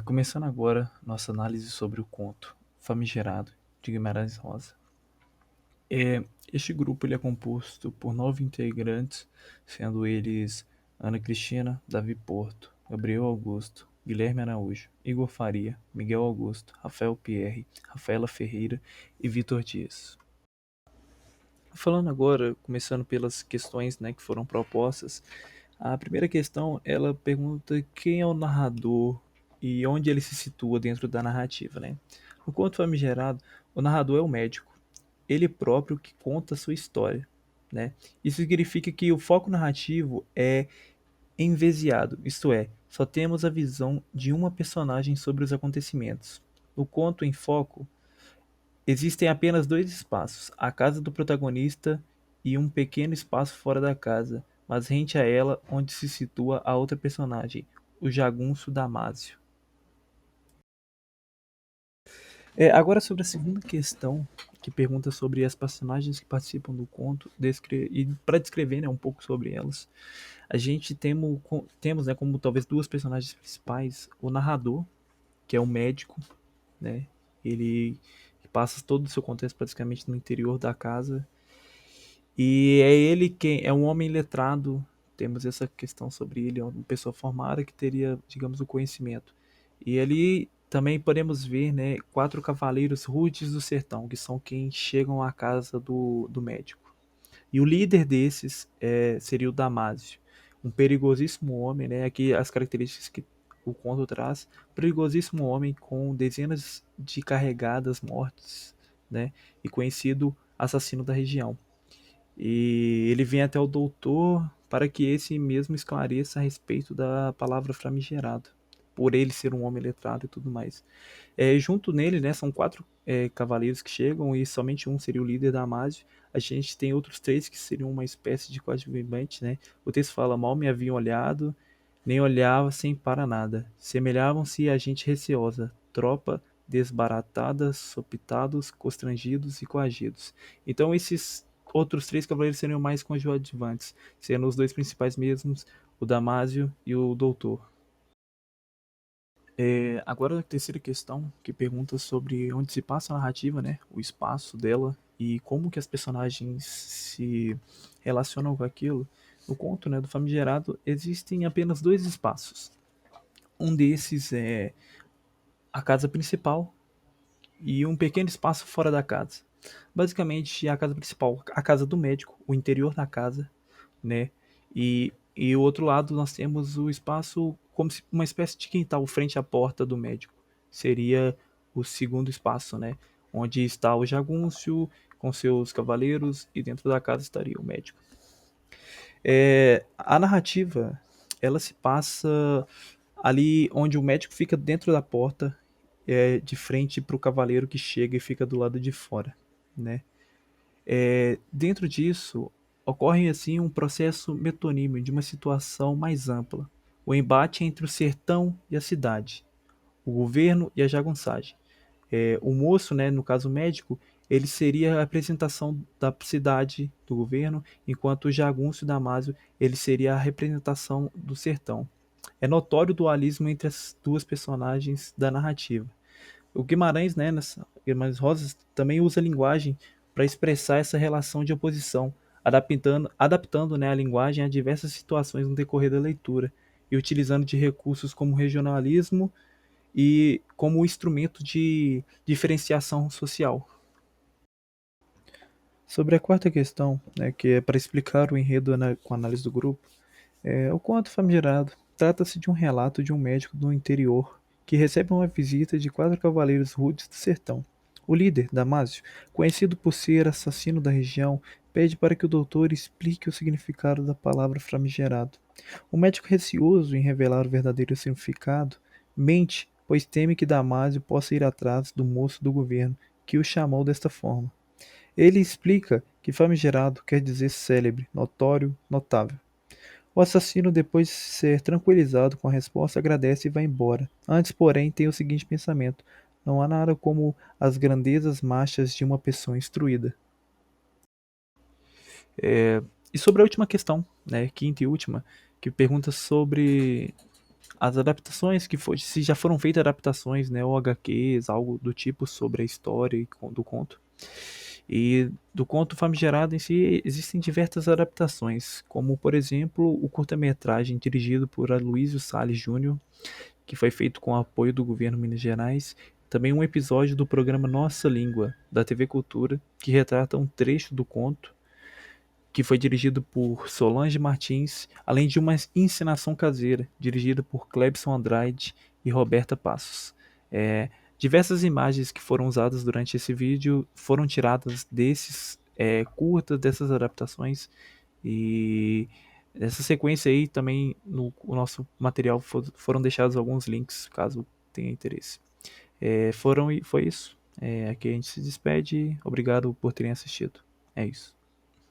Começando agora nossa análise sobre o conto Famigerado, de Guimarães Rosa. Este grupo ele é composto por 9 integrantes, sendo eles Ana Cristina, Davi Porto, Gabriel Augusto, Guilherme Araújo, Igor Faria, Miguel Augusto, Rafael Pierre, Rafaela Ferreira e Vitor Dias. Falando agora, começando pelas questões, né, que foram propostas, a primeira questão, ela pergunta quem é o narrador e onde ele se situa dentro da narrativa, né? No conto famigerado, o narrador é o médico, ele próprio que conta a sua história, né? Isso significa que o foco narrativo é envesiado, isto é, só temos a visão de uma personagem sobre os acontecimentos. No conto em foco, existem apenas dois espaços: a casa do protagonista e um pequeno espaço fora da casa, mas rente a ela onde se situa a outra personagem, o jagunço Damásio. Agora sobre a segunda questão, que pergunta sobre as personagens que participam do conto e para descrever, né, um pouco sobre elas, a gente temos, né, como talvez duas personagens principais, o narrador, que é o médico, né, ele passa todo o seu contexto praticamente no interior da casa. E é ele quem é um homem letrado. Temos essa questão sobre ele, é uma pessoa formada que teria, digamos, o conhecimento. E ali também podemos ver, né, quatro cavaleiros rudes do sertão, que são quem chegam à casa do médico. E o líder desses seria o Damásio, um perigosíssimo homem, né? Aqui as características que o conto traz: perigosíssimo homem com dezenas de carregadas mortes, né? E conhecido assassino da região. E ele vem até o doutor para que esse mesmo esclareça a respeito da palavra famigerado, por ele ser um homem letrado e tudo mais. Junto nele, né, são quatro cavaleiros que chegam e somente um seria o líder da Amásio. A gente tem outros três que seriam uma espécie de coadjuvante, né? O texto fala: mal me haviam olhado, nem olhava sem para nada. Semelhavam-se a gente receosa, tropa desbaratada, sopitados, constrangidos e coagidos. Então esses outros três cavaleiros seriam mais coadjuvantes, sendo os dois principais mesmos, o Damásio e o Doutor. Agora a terceira questão, que pergunta sobre onde se passa a narrativa, né? O espaço dela e como que as personagens se relacionam com aquilo. No conto, né, do Famigerado, existem apenas dois espaços. Um desses é a casa principal e um pequeno espaço fora da casa. Basicamente, a casa principal, a casa do médico, o interior da casa, né? E o outro lado nós temos o espaço como se uma espécie de quintal frente à porta do médico. Seria o segundo espaço, né? Onde está o jagúncio com seus cavaleiros e dentro da casa estaria o médico. A narrativa, ela se passa ali onde o médico fica dentro da porta, de frente para o cavaleiro que chega e fica do lado de fora, né? Dentro disso, ocorre assim um processo metonímio de uma situação mais ampla, o embate entre o sertão e a cidade, o governo e a jagunçagem. O moço, né, no caso médico, ele seria a representação da cidade, do governo, enquanto o jagunço e Damásio, ele seria a representação do sertão. É notório o dualismo entre as duas personagens da narrativa. O Guimarães, né, nessa Guimarães Rosas, também usa a linguagem para expressar essa relação de oposição, adaptando, né, a linguagem a diversas situações no decorrer da leitura e utilizando de recursos como regionalismo e como instrumento de diferenciação social. Sobre a quarta questão, né, que é para explicar o enredo com a análise do grupo, o conto famigerado trata-se de um relato de um médico do interior que recebe uma visita de quatro cavaleiros rudes do sertão. O líder, Damásio, conhecido por ser assassino da região, pede para que o doutor explique o significado da palavra famigerado. O médico, receoso em revelar o verdadeiro significado, mente, pois teme que Damásio possa ir atrás do moço do governo, que o chamou desta forma. Ele explica que famigerado quer dizer célebre, notório, notável. O assassino, depois de ser tranquilizado com a resposta, agradece e vai embora. Antes, porém, tem o seguinte pensamento: não há nada como as grandezas marchas de uma pessoa instruída. E sobre a última questão, né, quinta e última, que pergunta sobre as adaptações se já foram feitas adaptações, né, ou HQs, algo do tipo sobre a história do conto. E do conto famigerado em si existem diversas adaptações, como por exemplo o curta-metragem dirigido por Aloysio Salles Júnior, que foi feito com o apoio do governo de Minas Gerais. Também um episódio do programa Nossa Língua, da TV Cultura, que retrata um trecho do conto, que foi dirigido por Solange Martins, além de uma encenação caseira, dirigida por Clebson Andrade e Roberta Passos. Diversas imagens que foram usadas durante esse vídeo foram tiradas desses curtas, dessas adaptações, e nessa sequência aí também no nosso material foram deixados alguns links, caso tenha interesse. Foi isso. Aqui a gente se despede. Obrigado por terem assistido. É isso.